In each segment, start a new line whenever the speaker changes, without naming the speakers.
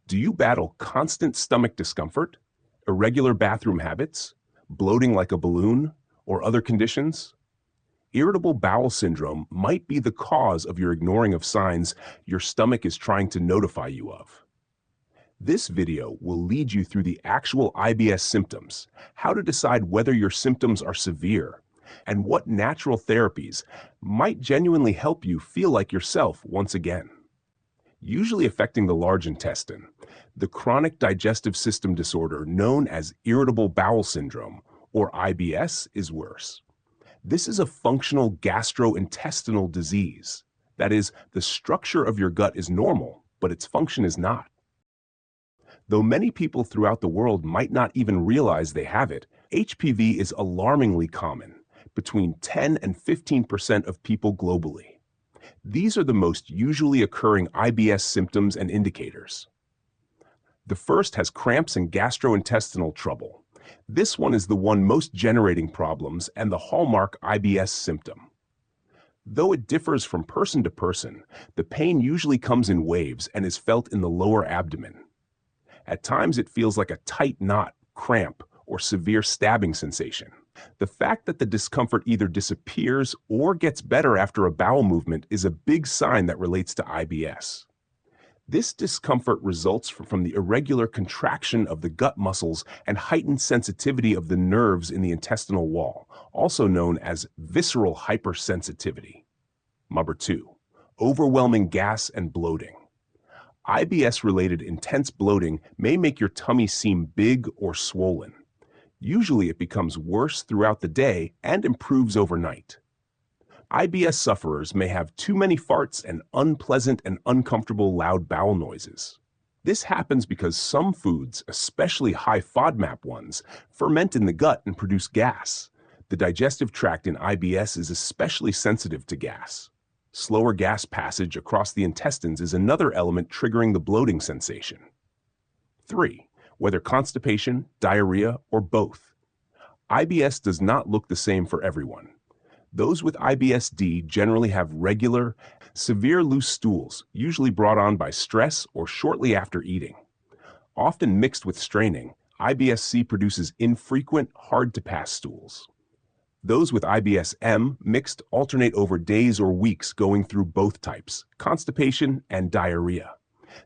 Do you battle constant stomach discomfort, irregular bathroom habits, bloating like a balloon, or other conditions? Irritable bowel syndrome might be the cause of your ignoring of signs your stomach is trying to notify you of. This video will lead you through the actual IBS symptoms, how to decide whether your symptoms are severe, and what natural therapies might genuinely help you feel like yourself once again. Usually affecting the large intestine, the chronic digestive system disorder known as irritable bowel syndrome, or IBS, is worse. This is a functional gastrointestinal disease. That is, the structure of your gut is normal, but its function is not. Though many people throughout the world might not even realize they have it, HPV is alarmingly common, between 10 and 15% of people globally. These are the most usually occurring IBS symptoms and indicators. The first has cramps and gastrointestinal trouble. This one is the one most generating problems and the hallmark IBS symptom. Though it differs from person to person, the pain usually comes in waves and is felt in the lower abdomen. At times it feels like a tight knot, cramp, or severe stabbing sensation. The fact that the discomfort either disappears or gets better after a bowel movement is a big sign that relates to IBS. This discomfort results from the irregular contraction of the gut muscles and heightened sensitivity of the nerves in the intestinal wall, also known as visceral hypersensitivity. Number 2, overwhelming gas and bloating. IBS-related intense bloating may make your tummy seem big or swollen. Usually it becomes worse throughout the day and improves overnight. IBS sufferers may have too many farts and unpleasant and uncomfortable loud bowel noises. This happens because some foods, especially high FODMAP ones, ferment in the gut and produce gas. The digestive tract in IBS is especially sensitive to gas. Slower gas passage across the intestines is another element triggering the bloating sensation. 3. Whether constipation, diarrhea, or both. IBS does not look the same for everyone. Those with IBS-D generally have regular, severe loose stools, usually brought on by stress or shortly after eating. Often mixed with straining, IBS-C produces infrequent, hard-to-pass stools. Those with IBS-M mixed alternate over days or weeks going through both types, constipation and diarrhea.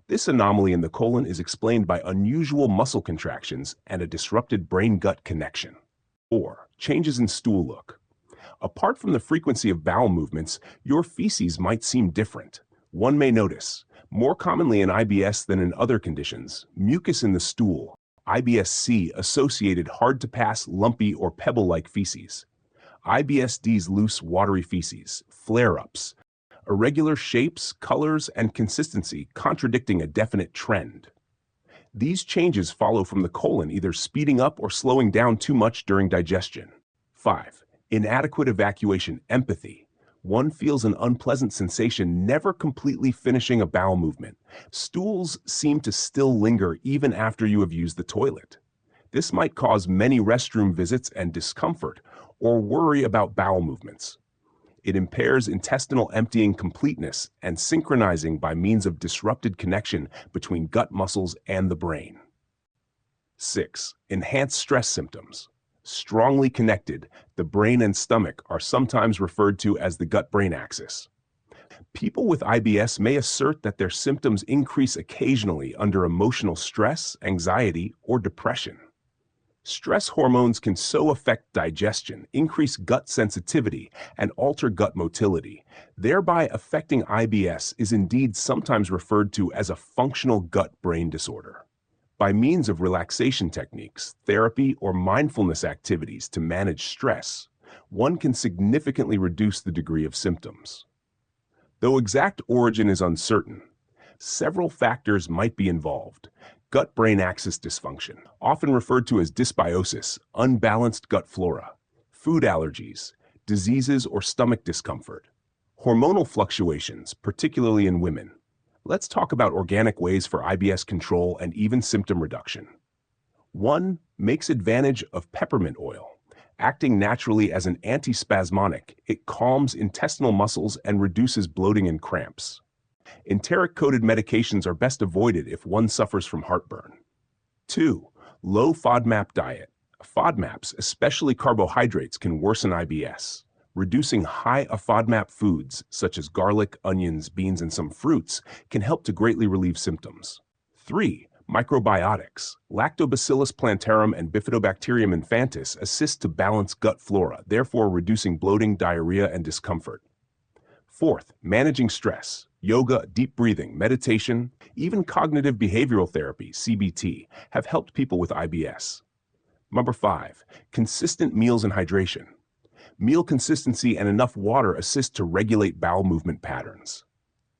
This anomaly in the colon is explained by unusual muscle contractions and a disrupted brain-gut connection. 4. Changes in stool look. Apart from the frequency of bowel movements, your feces might seem different. One may notice, more commonly in IBS than in other conditions, mucus in the stool, IBS-C associated hard-to-pass, lumpy, or pebble-like feces. IBS-D's loose, watery feces, flare-ups, irregular shapes, colors, and consistency contradicting a definite trend. These changes follow from the colon either speeding up or slowing down too much during digestion. 5. Inadequate evacuation, empathy. One feels an unpleasant sensation never completely finishing a bowel movement. Stools seem to still linger even after you have used the toilet. This might cause many restroom visits and discomfort, or worry about bowel movements. It impairs intestinal emptying completeness and synchronizing by means of disrupted connection between gut muscles and the brain. 6. Enhanced stress symptoms. Strongly connected, the brain and stomach are sometimes referred to as the gut-brain axis. People with IBS may assert that their symptoms increase occasionally under emotional stress, anxiety, or depression. Stress hormones can so affect digestion, increase gut sensitivity, and alter gut motility. Thereby affecting IBS is indeed sometimes referred to as a functional gut-brain disorder. By means of relaxation techniques, therapy, or mindfulness activities to manage stress, one can significantly reduce the degree of symptoms. Though exact origin is uncertain, several factors might be involved. Gut-brain axis dysfunction, often referred to as dysbiosis, unbalanced gut flora, food allergies, diseases or stomach discomfort, hormonal fluctuations, particularly in women. Let's talk about organic ways for IBS control and even symptom reduction. 1. Makes advantage of peppermint oil. Acting naturally as an antispasmodic, it calms intestinal muscles and reduces bloating and cramps. Enteric-coated medications are best avoided if one suffers from heartburn. 2. Low FODMAP diet. FODMAPs, especially carbohydrates, can worsen IBS. Reducing high FODMAP foods, such as garlic, onions, beans, and some fruits, can help to greatly relieve symptoms. 3. Microbiotics. Lactobacillus plantarum and Bifidobacterium infantis assist to balance gut flora, therefore reducing bloating, diarrhea, and discomfort. 4th, managing stress. Yoga, deep breathing, meditation, even cognitive behavioral therapy, CBT, have helped people with IBS. Number 5, consistent meals and hydration. Meal consistency and enough water assist to regulate bowel movement patterns.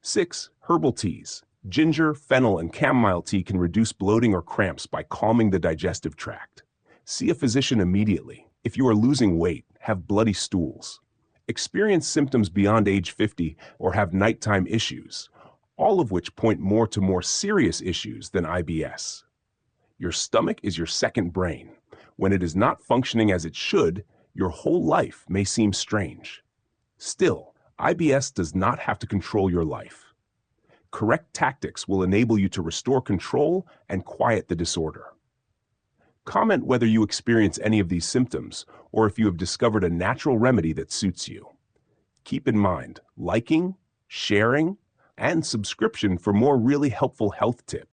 6. Herbal teas. Ginger, fennel, and chamomile tea can reduce bloating or cramps by calming the digestive tract. See a physician immediately. If you are losing weight, have bloody stools, experience symptoms beyond age 50, or have nighttime issues, all of which point more to more serious issues than IBS. Your stomach is your second brain. When it is not functioning as it should, your whole life may seem strange. Still, IBS does not have to control your life. Correct tactics will enable you to restore control and quiet the disorder. Comment whether you experience any of these symptoms or if you have discovered a natural remedy that suits you. Keep in mind, liking, sharing, and subscription for more really helpful health tips.